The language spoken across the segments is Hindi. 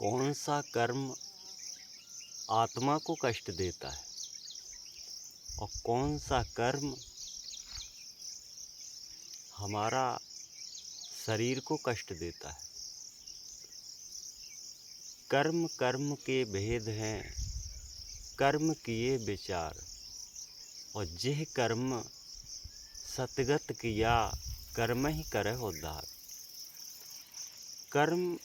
कौन सा कर्म आत्मा को कष्ट देता है और कौन सा कर्म हमारा शरीर को कष्ट देता है। कर्म कर्म के भेद हैं, कर्म किए विचार, और जिह कर्म सतगत किया, कर्म ही करह उद्धार। कर्म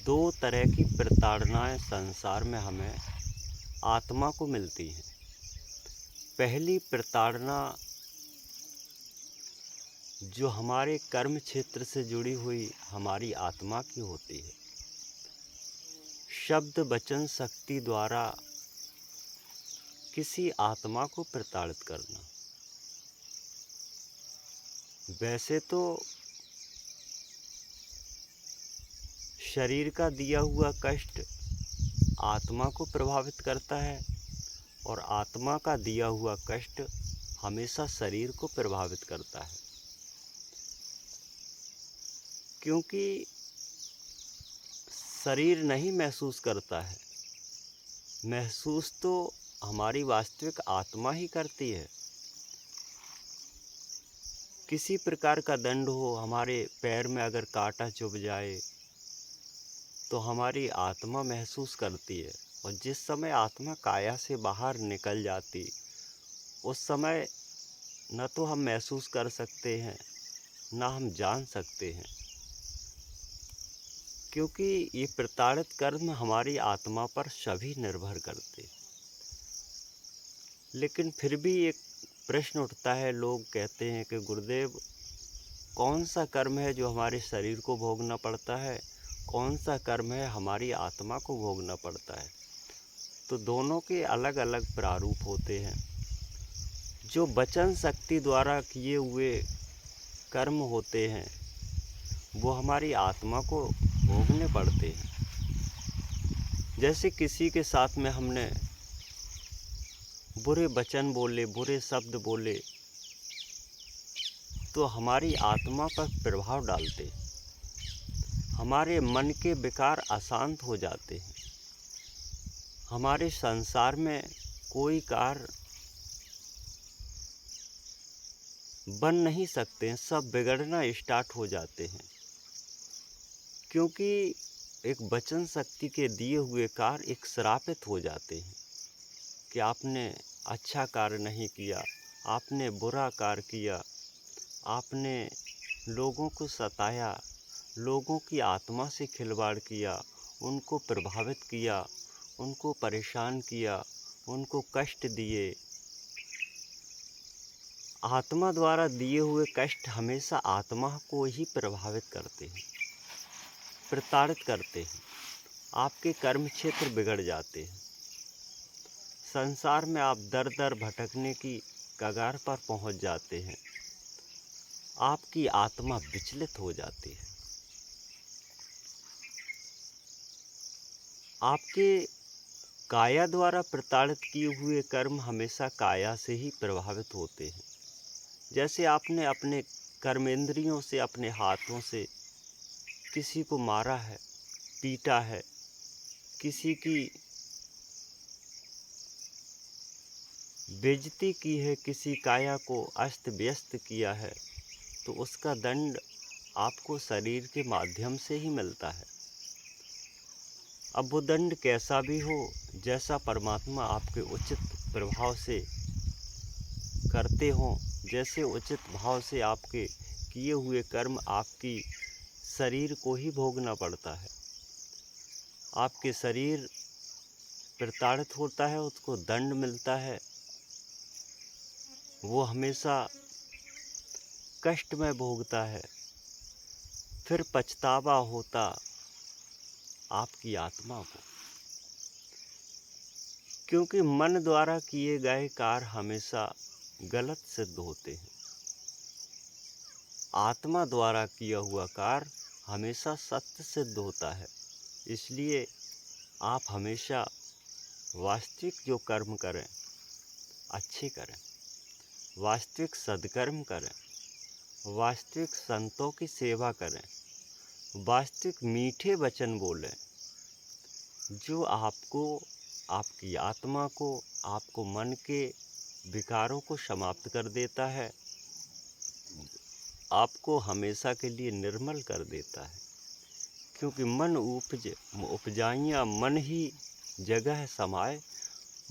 दो तरह की प्रताड़नाएं संसार में हमें आत्मा को मिलती हैं। पहली प्रताड़ना जो हमारे कर्म क्षेत्र से जुड़ी हुई हमारी आत्मा की होती है, शब्द वचन शक्ति द्वारा किसी आत्मा को प्रताड़ित करना। वैसे तो शरीर का दिया हुआ कष्ट आत्मा को प्रभावित करता है और आत्मा का दिया हुआ कष्ट हमेशा शरीर को प्रभावित करता है, क्योंकि शरीर नहीं महसूस करता है, महसूस तो हमारी वास्तविक आत्मा ही करती है। किसी प्रकार का दंड हो, हमारे पैर में अगर कांटा चुभ जाए तो हमारी आत्मा महसूस करती है, और जिस समय आत्मा काया से बाहर निकल जाती उस समय न तो हम महसूस कर सकते हैं न हम जान सकते हैं, क्योंकि ये प्रताड़ित कर्म हमारी आत्मा पर सभी निर्भर करते। लेकिन फिर भी एक प्रश्न उठता है, लोग कहते हैं कि गुरुदेव, कौन सा कर्म है जो हमारे शरीर को भोगना पड़ता है, कौन सा कर्म है हमारी आत्मा को भोगना पड़ता है। तो दोनों के अलग अलग प्रारूप होते हैं। जो वचन शक्ति द्वारा किए हुए कर्म होते हैं वो हमारी आत्मा को भोगने पड़ते हैं। जैसे किसी के साथ में हमने बुरे वचन बोले, बुरे शब्द बोले, तो हमारी आत्मा पर प्रभाव डालते, हमारे मन के विकार अशांत हो जाते हैं, हमारे संसार में कोई कार्य बन नहीं सकते हैं, सब बिगड़ना स्टार्ट हो जाते हैं, क्योंकि एक वचन शक्ति के दिए हुए कार्य एक श्रापित हो जाते हैं कि आपने अच्छा कार्य नहीं किया, आपने बुरा कार्य किया, आपने लोगों को सताया, लोगों की आत्मा से खिलवाड़ किया, उनको प्रभावित किया, उनको परेशान किया, उनको कष्ट दिए। आत्मा द्वारा दिए हुए कष्ट हमेशा आत्मा को ही प्रभावित करते हैं, प्रताड़ित करते हैं, आपके कर्म क्षेत्र बिगड़ जाते हैं। संसार में आप दर दर भटकने की कगार पर पहुंच जाते हैं, आपकी आत्मा विचलित हो जाती है। आपके काया द्वारा प्रताड़ित किए हुए कर्म हमेशा काया से ही प्रभावित होते हैं। जैसे आपने अपने कर्मेंद्रियों से, अपने हाथों से किसी को मारा है, पीटा है, किसी की बेइज्जती की है, किसी काया को अस्त व्यस्त किया है, तो उसका दंड आपको शरीर के माध्यम से ही मिलता है। अब वो दंड कैसा भी हो, जैसा परमात्मा आपके उचित प्रभाव से करते हों, जैसे उचित भाव से आपके किए हुए कर्म आपकी शरीर को ही भोगना पड़ता है। आपके शरीर प्रताड़ित होता है, उसको दंड मिलता है, वो हमेशा कष्ट में भोगता है, फिर पछतावा होता आपकी आत्मा को, क्योंकि मन द्वारा किए गए कार्य हमेशा गलत सिद्ध होते हैं। आत्मा द्वारा किया हुआ कार्य हमेशा सत्य सिद्ध होता है। इसलिए आप हमेशा वास्तविक जो कर्म करें अच्छे करें, वास्तविक सद्कर्म करें, वास्तविक संतों की सेवा करें, वास्तविक मीठे वचन बोलें, जो आपको, आपकी आत्मा को, आपको मन के विकारों को समाप्त कर देता है, आपको हमेशा के लिए निर्मल कर देता है। क्योंकि मन उपजाइयाँ मन ही जगह समाए,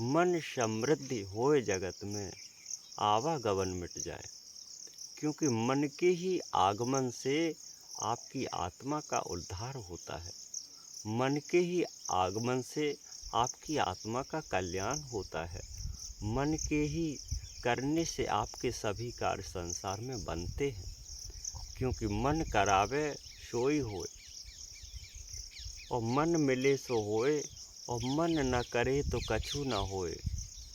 मन समृद्धि होए जगत में, आवागमन मिट जाए। क्योंकि मन के ही आगमन से आपकी आत्मा का उद्धार होता है, मन के ही आगमन से आपकी आत्मा का कल्याण होता है, मन के ही करने से आपके सभी कार्य संसार में बनते हैं। क्योंकि मन करावे सोई होए, और मन मिले सो होए, और मन न करे तो कछु न होए,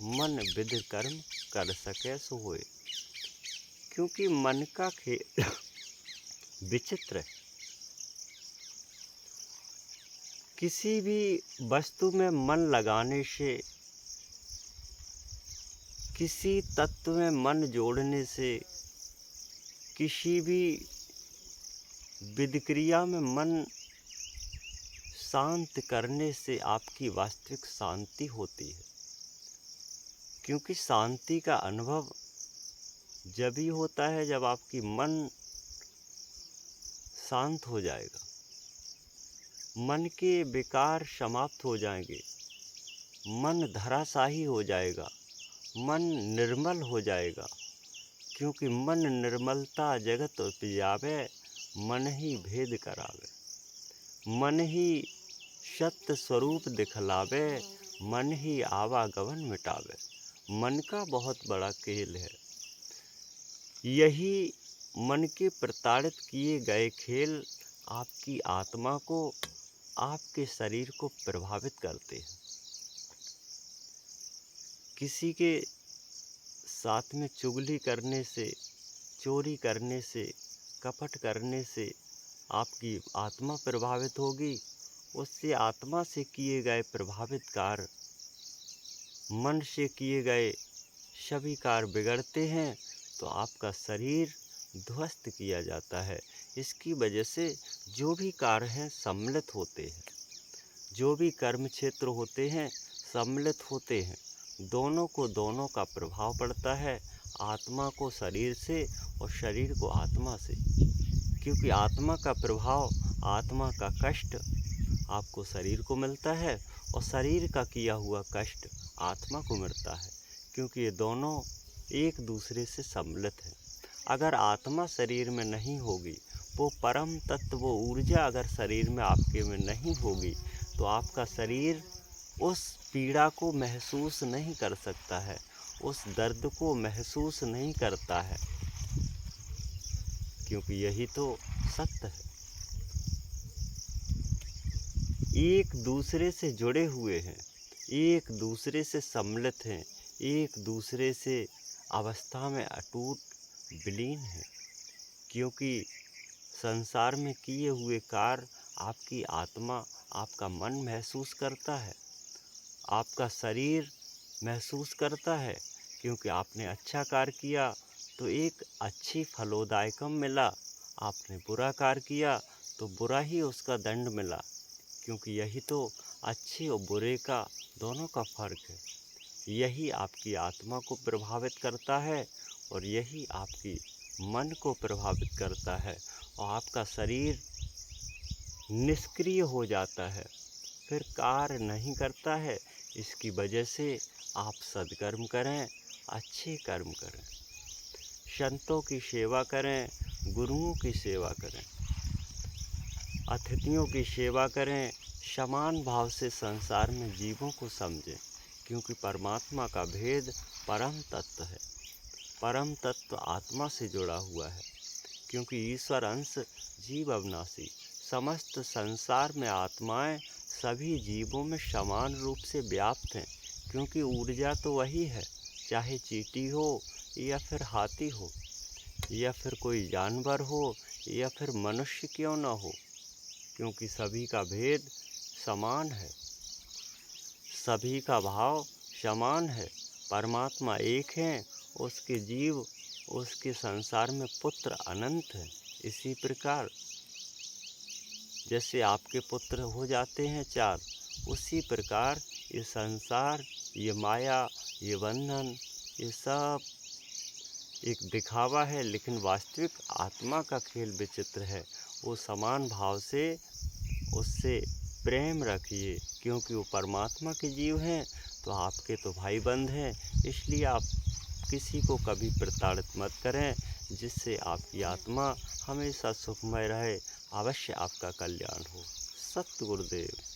मन विधि कर्म कर सके सो होए। क्योंकि मन का खेल विचित्र है। किसी भी वस्तु में मन लगाने से, किसी तत्व में मन जोड़ने से, किसी भी विधि क्रिया में मन शांत करने से आपकी वास्तविक शांति होती है। क्योंकि शांति का अनुभव जब ही होता है जब आपकी मन शांत हो जाएगा, मन के विकार समाप्त हो जाएंगे, मन धराशाही हो जाएगा, मन निर्मल हो जाएगा। क्योंकि मन निर्मलता जगत उपजावे, मन ही भेद करावे, मन ही सत्य स्वरूप दिखलावे, मन ही आवागमन मिटावे। मन का बहुत बड़ा खेल है। यही मन के प्रताड़ित किए गए खेल आपकी आत्मा को, आपके शरीर को प्रभावित करते हैं। किसी के साथ में चुगली करने से, चोरी करने से, कपट करने से आपकी आत्मा प्रभावित होगी। उससे आत्मा से किए गए प्रभावित कार्य, मन से किए गए सभी कार्य बिगड़ते हैं, तो आपका शरीर ध्वस्त किया जाता है। इसकी वजह से जो भी कार्य हैं सम्मिलित होते हैं, जो भी कर्म क्षेत्र होते हैं सम्मिलित होते हैं। दोनों को दोनों का प्रभाव पड़ता है, आत्मा को शरीर से और शरीर को आत्मा से। क्योंकि आत्मा का प्रभाव, आत्मा का कष्ट आपको शरीर को मिलता है, और शरीर का किया हुआ कष्ट आत्मा को मिलता है। क्योंकि ये दोनों एक दूसरे से सम्मिलित हैं। अगर आत्मा शरीर में नहीं होगी, वो परम तत्व, वो ऊर्जा अगर शरीर में आपके में नहीं होगी, तो आपका शरीर उस पीड़ा को महसूस नहीं कर सकता है, उस दर्द को महसूस नहीं करता है। क्योंकि यही तो सत्य है। एक दूसरे से जुड़े हुए हैं, एक दूसरे से सम्मिलित हैं, एक दूसरे से अवस्था में अटूट विलीन हैं। क्योंकि संसार में किए हुए कार्य आपकी आत्मा, आपका मन महसूस करता है, आपका शरीर महसूस करता है। क्योंकि आपने अच्छा कार्य किया तो एक अच्छी फलोदायकम मिला, आपने बुरा कार्य किया तो बुरा ही उसका दंड मिला। क्योंकि यही तो अच्छे और बुरे का दोनों का फर्क है। यही आपकी आत्मा को प्रभावित करता है, और यही आपकी मन को प्रभावित करता है, और आपका शरीर निष्क्रिय हो जाता है, फिर कार्य नहीं करता है। इसकी वजह से आप सद्कर्म करें, अच्छे कर्म करें, संतों की सेवा करें, गुरुओं की सेवा करें, अतिथियों की सेवा करें, समान भाव से संसार में जीवों को समझें। क्योंकि परमात्मा का भेद परम तत्व है, परम तत्व आत्मा से जुड़ा हुआ है। क्योंकि ईश्वर अंश जीव अविनाशी, समस्त संसार में आत्माएं सभी जीवों में समान रूप से व्याप्त हैं। क्योंकि ऊर्जा तो वही है, चाहे चींटी हो या फिर हाथी हो, या फिर कोई जानवर हो, या फिर मनुष्य क्यों न हो। क्योंकि सभी का भेद समान है, सभी का भाव समान है। परमात्मा एक है, उसके जीव, उसके संसार में पुत्र अनंत हैं। इसी प्रकार जैसे आपके पुत्र हो जाते हैं 4, उसी प्रकार ये संसार, ये माया, ये बंधन, ये सब एक दिखावा है, लेकिन वास्तविक आत्मा का खेल विचित्र है। वो समान भाव से उससे प्रेम रखिए, क्योंकि वो परमात्मा के जीव हैं, तो आपके तो भाई बंध हैं। इसलिए आप किसी को कभी प्रताड़ित मत करें, जिससे आपकी आत्मा हमेशा सुखमय रहे। अवश्य आपका कल्याण हो। सत गुरुदेव।